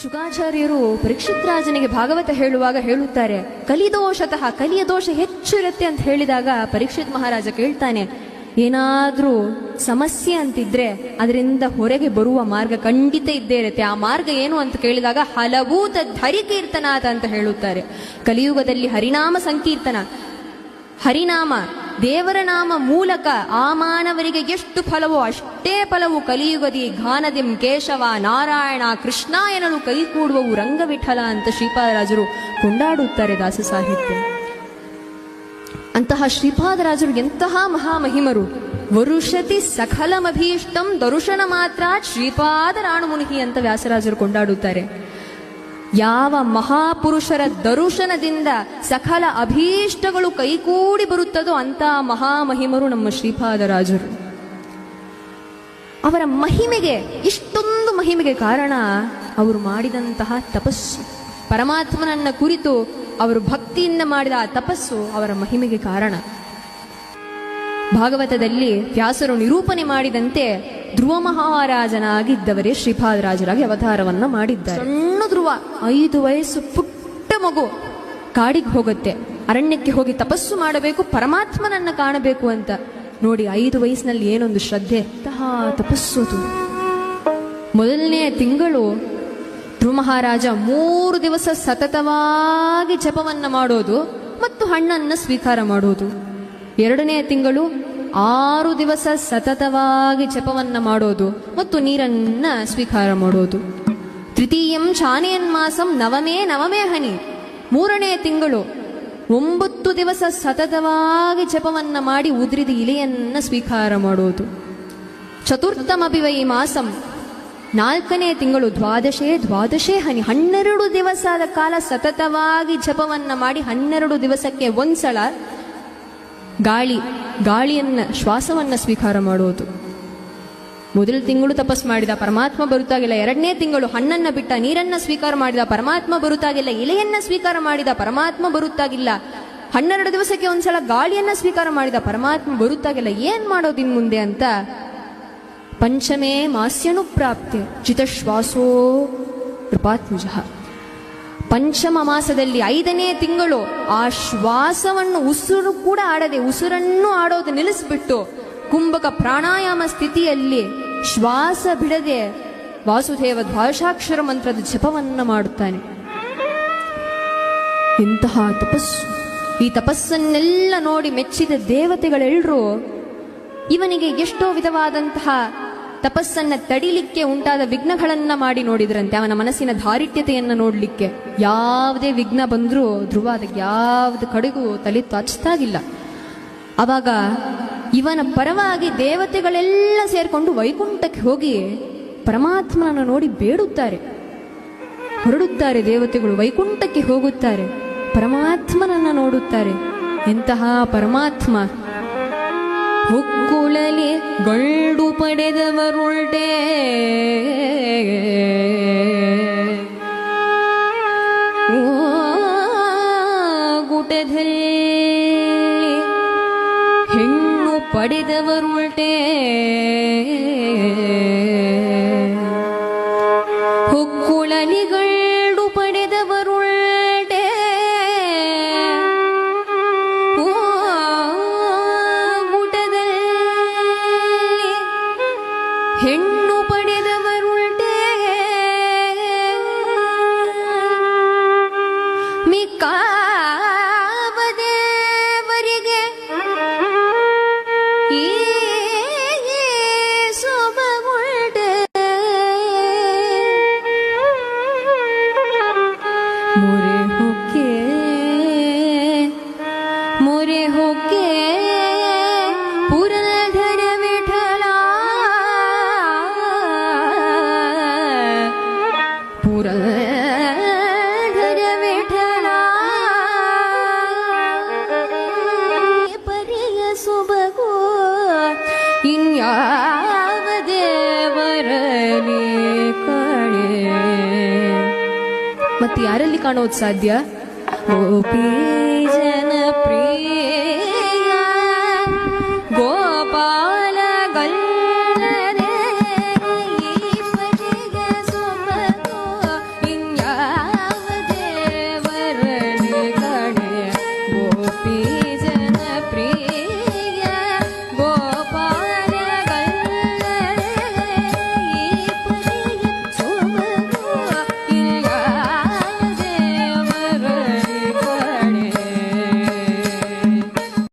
ಶುಕಾಚಾರ್ಯರು ಪರೀಕ್ಷಿತ್ ರಾಜನಿಗೆ ಭಾಗವತ ಹೇಳುವಾಗ ಹೇಳುತ್ತಾರೆ, ಕಲಿದೋಷತಃ ಕಲಿಯ ದೋಷ ಹೆಚ್ಚು ಇರುತ್ತೆ ಅಂತ ಹೇಳಿದಾಗ ಪರೀಕ್ಷಿತ್ ಮಹಾರಾಜ ಕೇಳ್ತಾನೆ, ಏನಾದ್ರೂ ಸಮಸ್ಯೆ ಅಂತಿದ್ರೆ ಅದರಿಂದ ಹೊರಗೆ ಬರುವ ಮಾರ್ಗ ಖಂಡಿತ ಇದ್ದೇ ಇರುತ್ತೆ. ಆ ಮಾರ್ಗ ಏನು ಅಂತ ಕೇಳಿದಾಗ ಹಲಭೂತ ಹರಿಕೀರ್ತನಾಥ ಅಂತ ಹೇಳುತ್ತಾರೆ. ಕಲಿಯುಗದಲ್ಲಿ ಹರಿನಾಮ ಸಂಕೀರ್ತನ, ಹರಿನಾಮ ದೇವರ ನಾಮ ಮೂಲಕ ಆ ಮಾನವರಿಗೆ ಎಷ್ಟು ಫಲವೋ ಅಷ್ಟೇ ಫಲವು ಕಲಿಯುಗದಿ ಘಾನದಿಂ ಕೇಶವ ನಾರಾಯಣ ಕೃಷ್ಣ ಎನ್ನಲು ಕೈಗೂಡುವವು ರಂಗವಿಠಲ ಅಂತ ಶ್ರೀಪಾದರಾಜರು ಕೊಂಡಾಡುತ್ತಾರೆ ದಾಸ ಸಾಹಿತ್ಯ. ಅಂತಹ ಶ್ರೀಪಾದರಾಜರು ಎಂತಹ ಮಹಾಮಹಿಮರು. ವರುಷತಿ ಸಕಲಮಭೀಷ್ಟಂ ದರುಶನ ಮಾತ್ರ ಶ್ರೀಪಾದರಾಣುಮುನಿ ಅಂತ ವ್ಯಾಸರಾಜರು ಕೊಂಡಾಡುತ್ತಾರೆ. ಯಾವ ಮಹಾಪುರುಷರ ದರುಶನದಿಂದ ಸಕಲ ಅಭೀಷ್ಟಗಳು ಕೈಗೂಡಿ ಬರುತ್ತದೋ ಅಂತ ಮಹಾಮಹಿಮರು ನಮ್ಮ ಶ್ರೀಪಾದರಾಜರು. ಅವರ ಮಹಿಮೆಗೆ, ಇಷ್ಟೊಂದು ಮಹಿಮೆಗೆ ಕಾರಣ ಅವರು ಮಾಡಿದಂತಹ ತಪಸ್ಸು. ಪರಮಾತ್ಮನನ್ನ ಕುರಿತು ಅವರು ಭಕ್ತಿಯಿಂದ ಮಾಡಿದ ಆ ತಪಸ್ಸು ಅವರ ಮಹಿಮೆಗೆ ಕಾರಣ. ಭಾಗವತದಲ್ಲಿ ವ್ಯಾಸರು ನಿರೂಪಣೆ ಮಾಡಿದಂತೆ ಧ್ರುವ ಮಹಾರಾಜನಾಗಿದ್ದವರೇ ಶ್ರೀಪಾದರಾಜರಾಗಿ ಅವತಾರವನ್ನ ಮಾಡಿದ್ದಾರೆ. ಸಣ್ಣ ಧ್ರುವ 5 ವಯಸ್ಸು ಪುಟ್ಟ ಮಗು ಕಾಡಿಗೆ ಹೋಗುತ್ತೆ, ಅರಣ್ಯಕ್ಕೆ ಹೋಗಿ ತಪಸ್ಸು ಮಾಡಬೇಕು, ಪರಮಾತ್ಮನನ್ನ ಕಾಣಬೇಕು ಅಂತ. ನೋಡಿ 5 ವಯಸ್ಸಿನಲ್ಲಿ ಏನೊಂದು ಶ್ರದ್ಧೆ, ತಪಸ್ಸು. ಮೊದಲನೇ ತಿಂಗಳು ಧ್ರುವ ಮಹಾರಾಜ 3 ದಿವಸ ಸತತವಾಗಿ ಜಪವನ್ನ ಮಾಡೋದು ಮತ್ತು ಹಣ್ಣನ್ನ ಸ್ವೀಕಾರ ಮಾಡೋದು. 2ನೇ ತಿಂಗಳು 6 ದಿವಸ ಸತತವಾಗಿ ಜಪವನ್ನ ಮಾಡೋದು ಮತ್ತು ನೀರನ್ನ ಸ್ವೀಕಾರ ಮಾಡೋದು. ತೃತೀಯಂ ಚಾನೇನ್ಮಾಸಂ ನವಮೇ ಹನಿ. 3ನೇ ತಿಂಗಳು 9 ದಿವಸ ಸತತವಾಗಿ ಜಪವನ್ನ ಮಾಡಿ ಉದ್ರಿದ ಇಲೆಯನ್ನ ಸ್ವೀಕಾರ ಮಾಡೋದು. ಚತುರ್ಥಮಪಿ ವೈ ಮಾಸಂ 4ನೇ ತಿಂಗಳು ದ್ವಾದಶೇ ಹನಿ. 12 ದಿವಸದ ಕಾಲ ಸತತವಾಗಿ ಜಪವನ್ನ ಮಾಡಿ 12 ದಿವಸಕ್ಕೆ ಒಂದ್ಸಲ ಗಾಳಿಯನ್ನ ಶ್ವಾಸವನ್ನ ಸ್ವೀಕಾರ ಮಾಡೋದು. ಮೊದಲ ತಿಂಗಳು ತಪಸ್ ಮಾಡಿದ, ಪರಮಾತ್ಮ ಬರುತ್ತಾಗಿಲ್ಲ. 2ನೇ ತಿಂಗಳು ಹಣ್ಣನ್ನ ಬಿಟ್ಟ, ನೀರನ್ನ ಸ್ವೀಕಾರ ಮಾಡಿದ, ಪರಮಾತ್ಮ ಬರುತ್ತಾಗಿಲ್ಲ. ಇಲೆಯನ್ನ ಸ್ವೀಕಾರ ಮಾಡಿದ, ಪರಮಾತ್ಮ ಬರುತ್ತಾಗಿಲ್ಲ. 12 ದಿವಸಕ್ಕೆ ಒಂದ್ಸಲ ಗಾಳಿಯನ್ನ ಸ್ವೀಕಾರ ಮಾಡಿದ, ಪರಮಾತ್ಮ ಬರುತ್ತಾಗಿಲ್ಲ. ಏನ್ ಮಾಡೋದು ಇನ್ ಮುಂದೆ ಅಂತ ಪಂಚಮೇ ಮಾಸ್ಯನು ಪ್ರಾಪ್ತೆ ಚಿತಶ್ವಾಸೋ ಕೃಪಾತ್ಮಜ. ಪಂಚಮ ಮಾಸದಲ್ಲಿ 5ನೇ ತಿಂಗಳು ಆ ಶ್ವಾಸವನ್ನು ಉಸಿರು ಕೂಡ ಆಡದೆ, ಉಸಿರನ್ನು ಆಡೋದು ನಿಲ್ಲಿಸ್ಬಿಟ್ಟು ಕುಂಭಕ ಪ್ರಾಣಾಯಾಮ ಸ್ಥಿತಿಯಲ್ಲಿ ಶ್ವಾಸ ಬಿಡದೆ ವಾಸುದೇವ ದ್ವಾದಶಾಕ್ಷರ ಮಂತ್ರದ ಜಪವನ್ನ ಮಾಡುತ್ತಾನೆ. ಇಂತಹ ತಪಸ್ಸು. ಈ ತಪಸ್ಸನ್ನೆಲ್ಲ ನೋಡಿ ಮೆಚ್ಚಿದ ದೇವತೆಗಳೆಲ್ಲರೂ ಇವನಿಗೆ ಎಷ್ಟೋ ವಿಧವಾದಂತಹ ತಪಸ್ಸನ್ನ ತಡಿಲಿಕ್ಕೆ ಉಂಟಾದ ವಿಘ್ನಗಳನ್ನ ಮಾಡಿ ನೋಡಿದ್ರಂತೆ. ಅವನ ಮನಸ್ಸಿನ ಧಾರಿಟ್ಯತೆಯನ್ನ ನೋಡ್ಲಿಕ್ಕೆ ಯಾವುದೇ ವಿಘ್ನ ಬಂದ್ರೂ ಧ್ರುವ ಅದಕ್ಕೆ ಯಾವ್ದು ಕಡೆಗೂ ತಲೆ ತಾಚ್ತಾಗಿಲ್ಲ. ಅವಾಗ ಇವನ ಪರವಾಗಿ ದೇವತೆಗಳೆಲ್ಲ ಸೇರ್ಕೊಂಡು ವೈಕುಂಠಕ್ಕೆ ಹೋಗಿ ಪರಮಾತ್ಮನನ್ನು ನೋಡಿ ಬೇಡುತ್ತಾರೆ. ಹೊರಡುತ್ತಾರೆ ದೇವತೆಗಳು, ವೈಕುಂಠಕ್ಕೆ ಹೋಗುತ್ತಾರೆ, ಪರಮಾತ್ಮನನ್ನ ನೋಡುತ್ತಾರೆ. ಎಂತಹ ಪರಮಾತ್ಮ! ಹುಕ್ಕುಳಲಿ ಗಂಡು ಪಡೆದವರುಳ್ಟೆ, ಗುಟದಲ್ಲಿ ಹೆಣ್ಣು ಪಡೆದವರುಳ್ಟೆ, ಹುಕ್ಕುಳಲಿ ಗಂಡು ಪಡೆದವರುಳ್ಟೆ, ಹೆಣ್ಣು ಪಡೆದವರುಳ್ಟೆ, ಮಿಕ್ಕಾವದೇವರಿಗೆ ಈ ಸೊಬಗುಳ್ಟೆ, ಮೊರೆ ಹೊಕ್ಕೆ ಪುರಧರ ವಿಠಲ, ಪುರಧರ ವಿಠಲ, ಪರಿಯ ಸೊಬಗು ಇನ್ಯಾವ ದೇವರಲ್ಲಿ ಕಾಣೆ. ಮತ್ತೆ ಯಾರಲ್ಲಿ ಕಾಣೋದು ಸಾಧ್ಯ? ಗೋಪಿ ಜನ ಪ್ರಿಯ ಗೋಪಾಲ ಗಲ್ಲನೆ, ಈ ಪರಿಯ ಸೊಬಗು ಗೋಪಿ